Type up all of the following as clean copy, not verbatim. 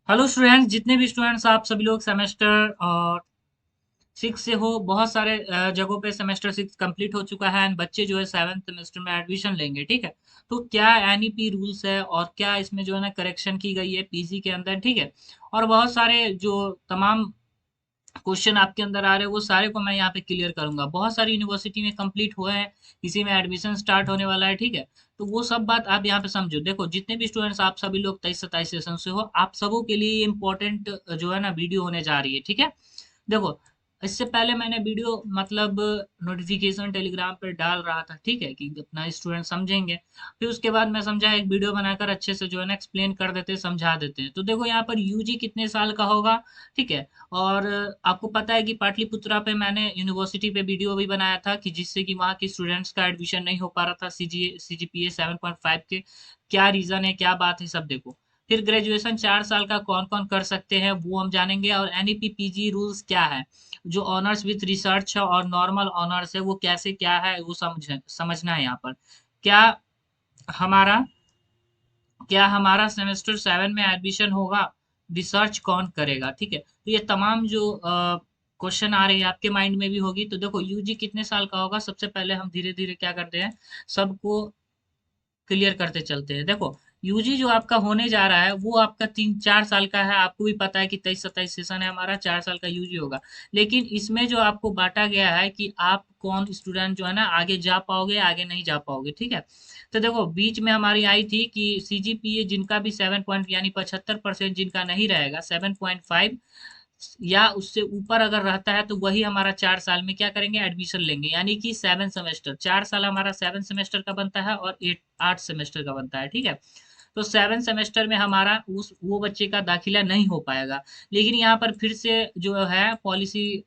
Hello students, जितने भी students आप सभी लोग सेमेस्टर और सिक्स से हो, बहुत सारे जगहों पे सेमेस्टर सिक्स कंप्लीट हो चुका है एंड बच्चे जो है सेवन्थ सेमेस्टर में एडमिशन लेंगे। ठीक है, तो क्या एनईपी रूल्स है और क्या इसमें जो है ना करेक्शन की गई है पीजी के अंदर। ठीक है, और बहुत सारे जो तमाम क्वेश्चन आपके अंदर आ रहे हैं वो सारे को मैं यहाँ पे क्लियर करूंगा। बहुत सारी यूनिवर्सिटी में कंप्लीट हुए हैं, किसी में एडमिशन स्टार्ट होने वाला है। ठीक है, तो वो सब बात आप यहाँ पे समझो। देखो, जितने भी स्टूडेंट्स आप सभी लोग 23-27 सेशन से हो, आप सबों के लिए इंपॉर्टेंट जो है ना वीडियो होने जा रही है। ठीक है, देखो, इससे पहले मैंने वीडियो मतलब नोटिफिकेशन टेलीग्राम पे डाल रहा था। ठीक है, कि अपना स्टूडेंट समझेंगे। फिर उसके बाद मैं समझा एक वीडियो बनाकर अच्छे से जो है ना एक्सप्लेन कर देते हैं, समझा देते हैं। तो देखो, यहाँ पर यूजी कितने साल का होगा। ठीक है, और आपको पता है कि पाटलिपुत्रा पे मैंने यूनिवर्सिटी पे वीडियो भी बनाया था कि जिससे कि वहाँ के स्टूडेंट्स का एडमिशन नहीं हो पा रहा था सीजीपीए 7.5 के। क्या रीजन है, क्या बात है, सब देखो। फिर ग्रेजुएशन 4 साल का कौन कौन कर सकते हैं वो हम जानेंगे, और एनईपी पीजी रूल्स क्या है। जो ऑनर्स विद रिसर्च है और नॉर्मल ऑनर्स है वो कैसे क्या है वो समझना है यहाँ पर। क्या हमारा क्या हमारा सेमेस्टर 7 में एडमिशन होगा, रिसर्च कौन करेगा। ठीक है, तो ये तमाम जो क्वेश्चन आ रही है आपके माइंड में भी होगी। तो देखो, यूजी कितने साल का होगा, सबसे पहले हम धीरे धीरे क्या करते हैं, सबको क्लियर करते चलते हैं। देखो, यूजी जो आपका होने जा रहा है वो आपका 3-4 साल का है। आपको भी पता है कि 23-27 सेशन है हमारा, 4 साल का यूजी होगा। लेकिन इसमें जो आपको बांटा गया है कि आप कौन स्टूडेंट जो है ना आगे जा पाओगे, आगे नहीं जा पाओगे। ठीक है, तो देखो, बीच में हमारी आई थी कि सीजीपीए जिनका भी 7 पॉइंट यानी 75% जिनका नहीं रहेगा, 7.5 या उससे ऊपर अगर रहता है, तो वही हमारा 4 साल में क्या करेंगे, एडमिशन लेंगे। यानी कि 7 सेमेस्टर, 4 साल हमारा 7 सेमेस्टर का बनता है और 8 सेमेस्टर का बनता है। ठीक है, तो 7 सेमेस्टर में हमारा उस वो बच्चे का दाखिला नहीं हो पाएगा। लेकिन यहाँ पर फिर से जो है पॉलिसी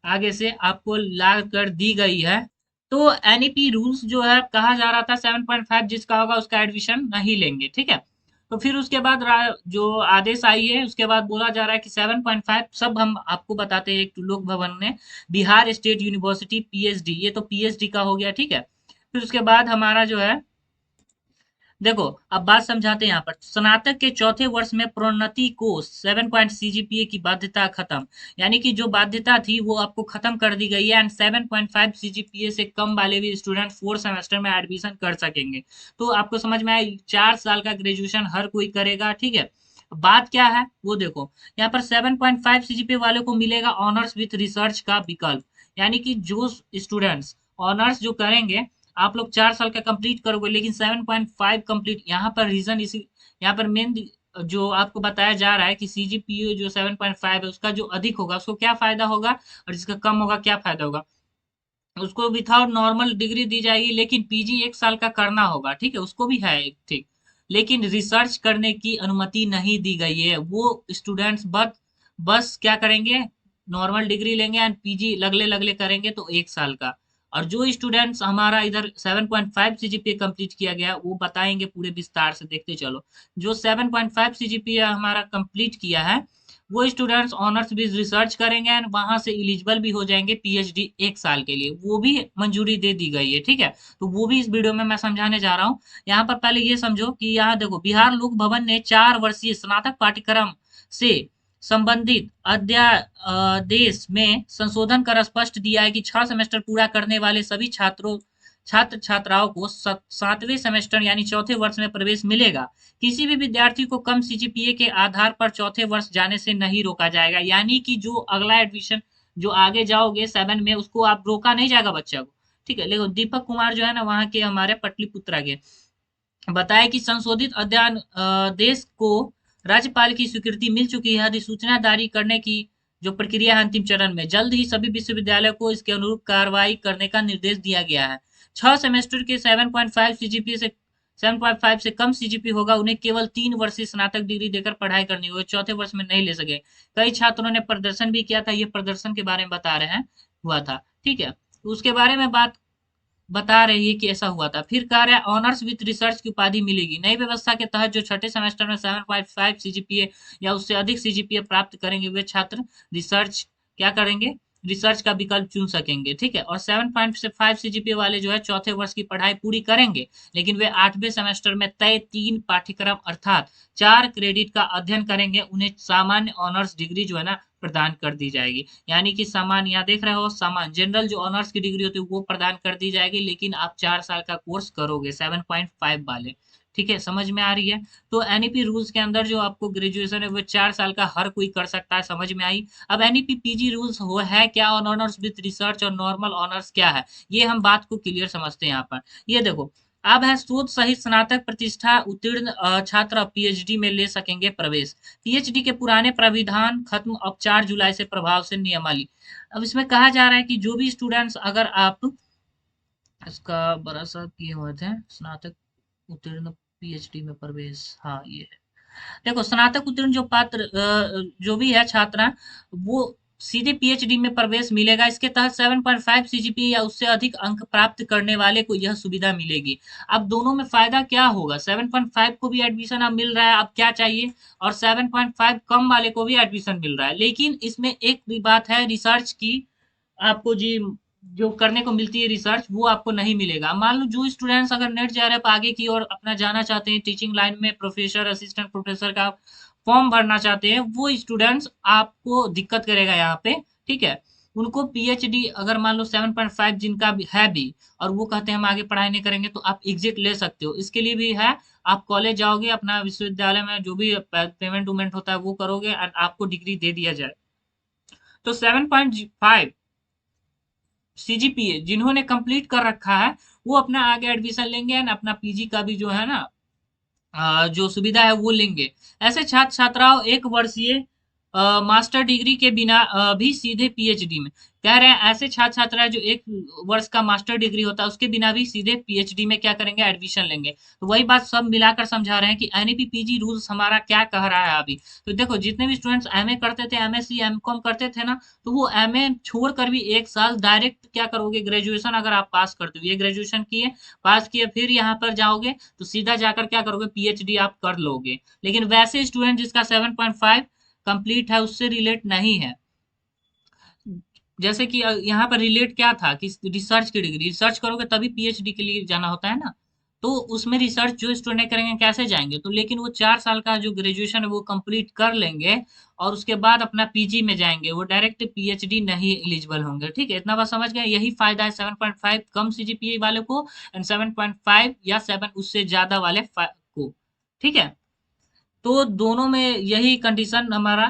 आगे से आपको ला कर दी गई है। तो एनईपी रूल्स जो है, कहा जा रहा था 7.5 जिसका होगा उसका एडमिशन नहीं लेंगे। ठीक है, तो फिर उसके बाद जो आदेश आई है उसके बाद बोला जा रहा है कि 7.5 सब हम आपको बताते हैं। एक लोक भवन में बिहार स्टेट यूनिवर्सिटी पीएचडी, ये तो पीएचडी का हो गया। ठीक है, फिर उसके बाद हमारा जो है, देखो, अब बात समझाते हैं यहाँ पर। स्नातक के चौथे वर्ष में प्रोन्नति को 7 पॉइंट सीजीपीए की बाध्यता खत्म, यानी कि जो बाध्यता थी वो आपको खत्म कर दी गई है एंड 7.5 सीजीपीए से कम वाले भी स्टूडेंट 4 सेमेस्टर में एडमिशन कर सकेंगे। तो आपको समझ में आया, 4 साल का ग्रेजुएशन हर कोई करेगा। ठीक है, बात क्या है वो देखो, यहाँ पर 7.5 सीजीपीए वाले को मिलेगा ऑनर्स विथ रिसर्च का विकल्प। यानी कि जो स्टूडेंट्स ऑनर्स जो करेंगे, आप लोग 4 साल का कंप्लीट करोगे लेकिन 7.5 कंप्लीट, यहाँ पर रीजन इसी, यहाँ पर मेन जो आपको बताया जा रहा है कि सीजीपीयू जो 7.5 है उसका जो अधिक होगा उसको क्या फायदा होगा, और जिसका कम होगा क्या फायदा होगा। उसको विथआउट नॉर्मल डिग्री दी जाएगी, लेकिन पीजी 1 साल का करना होगा। ठीक है, उसको भी है एक, ठीक। लेकिन रिसर्च करने की अनुमति नहीं दी गई है। वो स्टूडेंट्स बस बस क्या करेंगे, नॉर्मल डिग्री लेंगे एंड पीजी लगले लगले करेंगे तो 1 साल का। और जो स्टूडेंट्स हमारा इधर 7.5 सीजीपीए कंप्लीट किया गया वो बताएंगे पूरे विस्तार से, देखते चलो। जो 7.5 सीजीपीए हमारा कंप्लीट किया है वो स्टूडेंट्स ऑनर्स भी रिसर्च करेंगे एंड वहां से एलिजिबल भी हो जाएंगे पीएचडी 1 साल के लिए, वो भी मंजूरी दे दी गई है। ठीक है, तो वो भी इस वीडियो में मैं समझाने जा रहा हूँ। यहाँ पर पहले ये समझो कि यहाँ देखो, बिहार लोक भवन ने 4 वर्षीय स्नातक पाठ्यक्रम से संबंधित अध्यादेश में संशोधन कर स्पष्ट दिया है कि 6 सेमेस्टर पूरा करने वाले सभी छात्र छात्राओं को 7वें सेमेस्टर यानी चौथे वर्ष में प्रवेश मिलेगा। किसी भी विद्यार्थी को कम सीजीपीए के आधार पर चौथे वर्ष जाने से नहीं रोका जाएगा। यानी कि जो अगला एडमिशन जो आगे जाओगे 7 में, उसको आप रोका नहीं जाएगा बच्चा को। ठीक है, लेकिन दीपक कुमार जो है ना वहाँ के हमारे पटलिपुत्रा के, बताया कि संशोधित अध्ययन देश को राज्यपाल की स्वीकृति मिल चुकी है। अधिसूचना जारी करने की जो प्रक्रिया है अंतिम चरण में, जल्द ही सभी विश्वविद्यालयों को इसके अनुरूप कार्रवाई करने का निर्देश दिया गया है। 6 सेमेस्टर के 7.5 सीजीपीए से 7.5 से कम सीजीपी होगा उन्हें केवल 3 वर्षीय स्नातक डिग्री देकर पढ़ाई करनी होगी, चौथे वर्ष में नहीं ले सके। कई छात्रों ने प्रदर्शन भी किया था, ये प्रदर्शन के बारे में बता रहे हैं, हुआ था। ठीक है, तो उसके बारे में बात बता रही है कि ऐसा हुआ था। फिर कह रहा है ऑनर्स विद रिसर्च की उपाधि मिलेगी। नई व्यवस्था के तहत जो छठे सेमेस्टर में 7.5 सीजीपीए या उससे अधिक सीजीपीए प्राप्त करेंगे वे छात्र रिसर्च क्या करेंगे, रिसर्च का विकल्प चुन सकेंगे, ठीक है। और 7.5 सीजीपीए वाले जो है चौथे वर्ष की पढ़ाई पूरी करेंगे, लेकिन वे 8वें सेमेस्टर में तय 3 पाठ्यक्रम अर्थात 4 क्रेडिट का अध्ययन करेंगे। उन्हें सामान्य ऑनर्स डिग्री जो है ना प्रदान कर दी जाएगी। यानी कि सामान्य, यहाँ देख रहे हो सामान्य, जनरल जो ऑनर्स की डिग्री होती है वो प्रदान कर दी जाएगी, लेकिन आप 4 साल का कोर्स करोगे 7.5 वाले, ठीक है। समझ में आ रही है? तो एनईपी रूल्स के अंदर जो आपको ग्रेजुएशन है वो 4 साल का हर कोई कर सकता है। समझ में आई? अब एनईपी पीजी रूल्स हो है क्या, और ऑनर्स विद रिसर्च और नॉर्मल ऑनर्स क्या है, ये हम बात को क्लियर समझते हैं यहाँ पर। ये देखो, अब है शोध सहित स्नातक प्रतिष्ठा उत्तीर्ण छात्र अब पीएचडी में ले सकेंगे प्रवेश। पीएचडी के पुराने प्राविधान खत्म, अब 4 जुलाई से प्रभाव से नियमावली। अब इसमें कहा जा रहा है कि जो भी स्टूडेंट्स, अगर आप इसका बड़ा सा किए हुए थे, स्नातक उत्तीर्ण पीएचडी में प्रवेश, हाँ ये है। देखो, स्नातक उत्तीर्ण जो पात्र जो भी है छात्र हैं, वो सीधे पीएचडी में प्रवेश मिलेगा। इसके तहत 7.5 सीजीपी या उससे अधिक अंक प्राप्त करने वाले को यह सुविधा मिलेगी। अब दोनों में फायदा क्या होगा, 7.5 को भी एडमिशन अब मिल रहा है, अब क्या चाहिए, और 7.5 कम वाले को भी एडमिशन मिल रहा है। लेकिन इसमें एक भी बात है रिसर्च की, आपको जी जो करने को मिलती है रिसर्च, वो आपको नहीं मिलेगा। मान लो जो स्टूडेंट्स अगर नेट जे आर एफ आगे की ओर अपना जाना चाहते हैं, टीचिंग लाइन में प्रोफेसर असिस्टेंट प्रोफेसर का फॉर्म भरना चाहते हैं, वो स्टूडेंट्स आपको दिक्कत करेगा यहाँ पे, ठीक है। उनको पीएचडी अगर मान लो 7.5 जिनका भी है भी, और वो कहते हैं हम आगे पढ़ाई नहीं करेंगे, तो आप एग्जिट ले सकते हो। इसके लिए भी है, आप कॉलेज जाओगे, अपना विश्वविद्यालय में जो भी पेमेंट वेमेंट होता है वो करोगे, और आपको डिग्री दे दिया जाए। तो 7.5 सीजीपीए जिन्होंने कंप्लीट कर रखा है, वो अपना आगे एडमिशन लेंगे एंड अपना पीजी का भी जो है ना जो सुविधा है वो लेंगे। ऐसे छात्र छात्राओं एक वर्षीय मास्टर डिग्री के बिना भी सीधे पीएचडी में, कह रहे हैं ऐसे छात्र छात्राएं जो 1 वर्ष का मास्टर डिग्री होता है उसके बिना भी सीधे पीएचडी में क्या करेंगे, एडमिशन लेंगे। तो वही बात सब मिलाकर समझा रहे हैं कि एनईपी पीजी रूल्स हमारा क्या कह रहा है अभी। तो देखो, जितने भी स्टूडेंट्स एमए करते थे, एमएससी एमकॉम करते थे ना, तो वो एमए छोड़कर भी 1 साल डायरेक्ट क्या करोगे, ग्रेजुएशन अगर आप पास करते हो, ये ग्रेजुएशन किए, पास किए, फिर यहाँ पर जाओगे तो सीधा जाकर क्या करोगे, पीएचडी आप कर लोगे। लेकिन वैसे स्टूडेंट जिसका 7.5 कंप्लीट है उससे रिलेट नहीं है। जैसे कि यहाँ पर रिलेट क्या था कि रिसर्च की डिग्री, रिसर्च करोगे तभी पीएचडी के लिए जाना होता है ना। तो उसमें रिसर्च जो स्टूडेंट करेंगे कैसे जाएंगे, तो लेकिन वो 4 साल का जो ग्रेजुएशन है वो कंप्लीट कर लेंगे, और उसके बाद अपना पीजी में जाएंगे, वो डायरेक्ट पीएचडी नहीं एलिजिबल होंगे, ठीक है। इतना बात समझ गए? यही फायदा है 7.5 कम सीजीपीए वाले को, एंड 7.5 या 7 उससे ज्यादा वाले को, ठीक है। तो दोनों में यही कंडीशन हमारा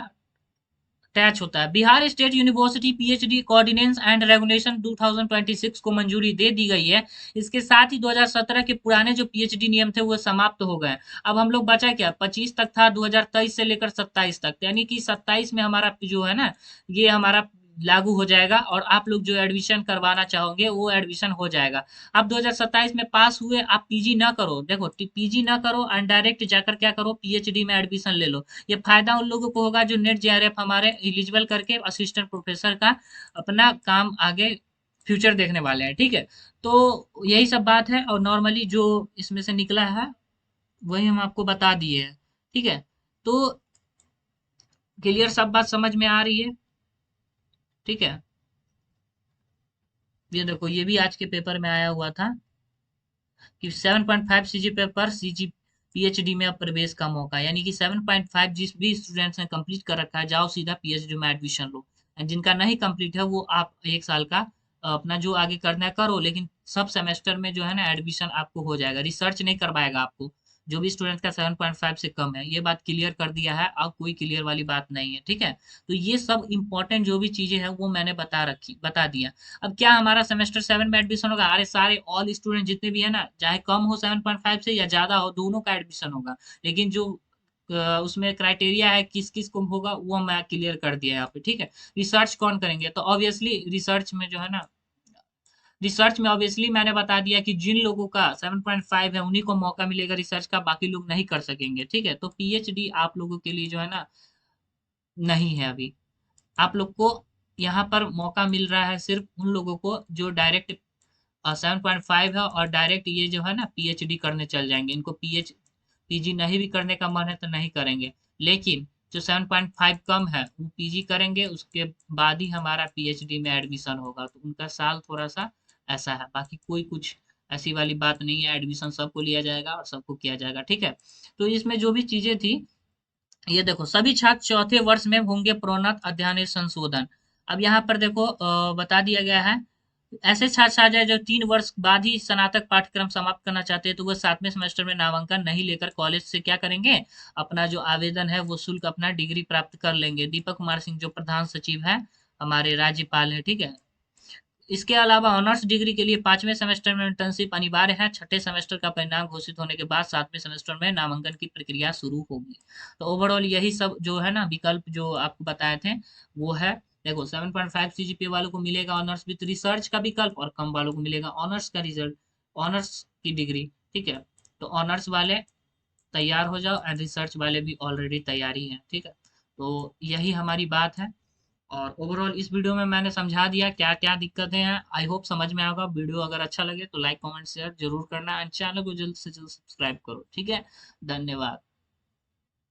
अटैच होता है। Bihar state university PhD ordinances and regulation 2026 को मंजूरी दे दी गई है। इसके साथ ही 2017 के पुराने जो पीएचडी नियम थे वो समाप्त हो गए। अब हम लोग बचा क्या, 25 तक था, 2023 से लेकर 27 तक, यानी कि 27 में हमारा जो है ना, ये हमारा लागू हो जाएगा, और आप लोग जो एडमिशन करवाना चाहोगे वो एडमिशन हो जाएगा। आप 2027 में पास हुए, आप पीजी ना करो, देखो पीजी ना करो, एंड डायरेक्ट जाकर क्या करो, पीएचडी में एडमिशन ले लो। ये फायदा उन लोगों को होगा जो नेट जेआरएफ हमारे एलिजिबल करके असिस्टेंट प्रोफेसर का अपना काम आगे फ्यूचर देखने वाले हैं, ठीक है। तो यही सब बात है, और नॉर्मली जो इसमें से निकला है वही हम आपको बता दिए हैं, ठीक है। तो क्लियर, सब बात समझ में आ रही है? ठीक है। ये देखो, ये भी आज के पेपर में आया हुआ था कि 7.5 सीजीपीए पर सीजी पीएचडी में अब प्रवेश का मौका, यानी कि 7.5 जिस भी स्टूडेंट्स ने कंप्लीट कर रखा है, जाओ सीधा पीएचडी में एडमिशन लो। एंड जिनका नहीं कंप्लीट है वो आप 1 साल का अपना जो आगे करना है करो, लेकिन सब सेमेस्टर में जो है ना एडमिशन आपको हो जाएगा, रिसर्च नहीं करवाएगा आपको। जो भी स्टूडेंट का 7.5 से कम है, ये बात क्लियर कर दिया है, अब कोई क्लियर वाली बात नहीं है, ठीक है। तो ये सब इंपॉर्टेंट जो भी चीजें हैं वो मैंने बता दिया। अब क्या हमारा सेमेस्टर 7 में एडमिशन होगा, अरे सारे ऑल स्टूडेंट जितने भी है ना, चाहे कम हो 7.5 से या ज्यादा हो, दोनों का एडमिशन होगा। लेकिन जो उसमें क्राइटेरिया है किस किस को होगा वो मैं क्लियर कर दिया यहाँ पे, ठीक है। रिसर्च कौन करेंगे, तो ऑब्वियसली रिसर्च में ऑब्वियसली मैंने बता दिया कि जिन लोगों का 7.5 है उन्हीं को मौका मिलेगा रिसर्च का, बाकी लोग नहीं कर सकेंगे, ठीक है। तो पीएचडी आप लोगों के लिए जो है ना नहीं है अभी। आप लोग को यहाँ पर मौका मिल रहा है सिर्फ उन लोगों को जो डायरेक्ट 7.5 है, और डायरेक्ट ये जो है ना पीएचडी करने चल जाएंगे। इनको पीजी नहीं भी करने का मन है तो नहीं करेंगे। लेकिन जो 7.5 कम है वो पीजी करेंगे, उसके बाद ही हमारा पीएचडी में एडमिशन होगा। तो उनका साल थोड़ा सा ऐसा है, बाकी कोई कुछ ऐसी वाली बात नहीं है, एडमिशन सबको लिया जाएगा और सबको किया जाएगा, ठीक है। तो इसमें जो भी चीजें थी, ये देखो सभी छात्र चौथे वर्ष में होंगे प्रोन्नत अध्ययन संशोधन। अब यहाँ पर देखो बता दिया गया है, ऐसे छात्र आ जाए जो 3 वर्ष बाद ही स्नातक पाठ्यक्रम समाप्त करना चाहते हैं, तो वो 7वें सेमेस्टर में नामांकन नहीं लेकर कॉलेज से क्या करेंगे, अपना जो आवेदन है वो शुल्क अपना डिग्री प्राप्त कर लेंगे। दीपक कुमार सिंह जो प्रधान सचिव है, हमारे राज्यपाल है, ठीक है। इसके अलावा ऑनर्स डिग्री के लिए 5वें सेमेस्टर में इंटर्नशिप अनिवार्य है। छठे सेमेस्टर का परिणाम घोषित होने के बाद 7वें सेमेस्टर में नामांकन की प्रक्रिया शुरू होगी। तो ओवरऑल यही सब जो है ना विकल्प जो आपको बताए थे वो है। देखो 7.5 सीजीपीए वालों को मिलेगा ऑनर्स विद रिसर्च का विकल्प, और कम वालों को मिलेगा ऑनर्स का रिजल्ट, ऑनर्स की डिग्री, ठीक है। तो ऑनर्स वाले तैयार हो जाओ, एंड रिसर्च वाले भी ऑलरेडी तैयारी हैं, ठीक है। तो यही हमारी बात है। और ओवरऑल इस वीडियो में मैंने समझा दिया क्या क्या दिक्कतें हैं। आई होप समझ में आएगा। वीडियो अगर अच्छा लगे तो लाइक कमेंट शेयर जरूर करना, एंड चैनल को जल्द से जल्द सब्सक्राइब करो, ठीक है। धन्यवाद।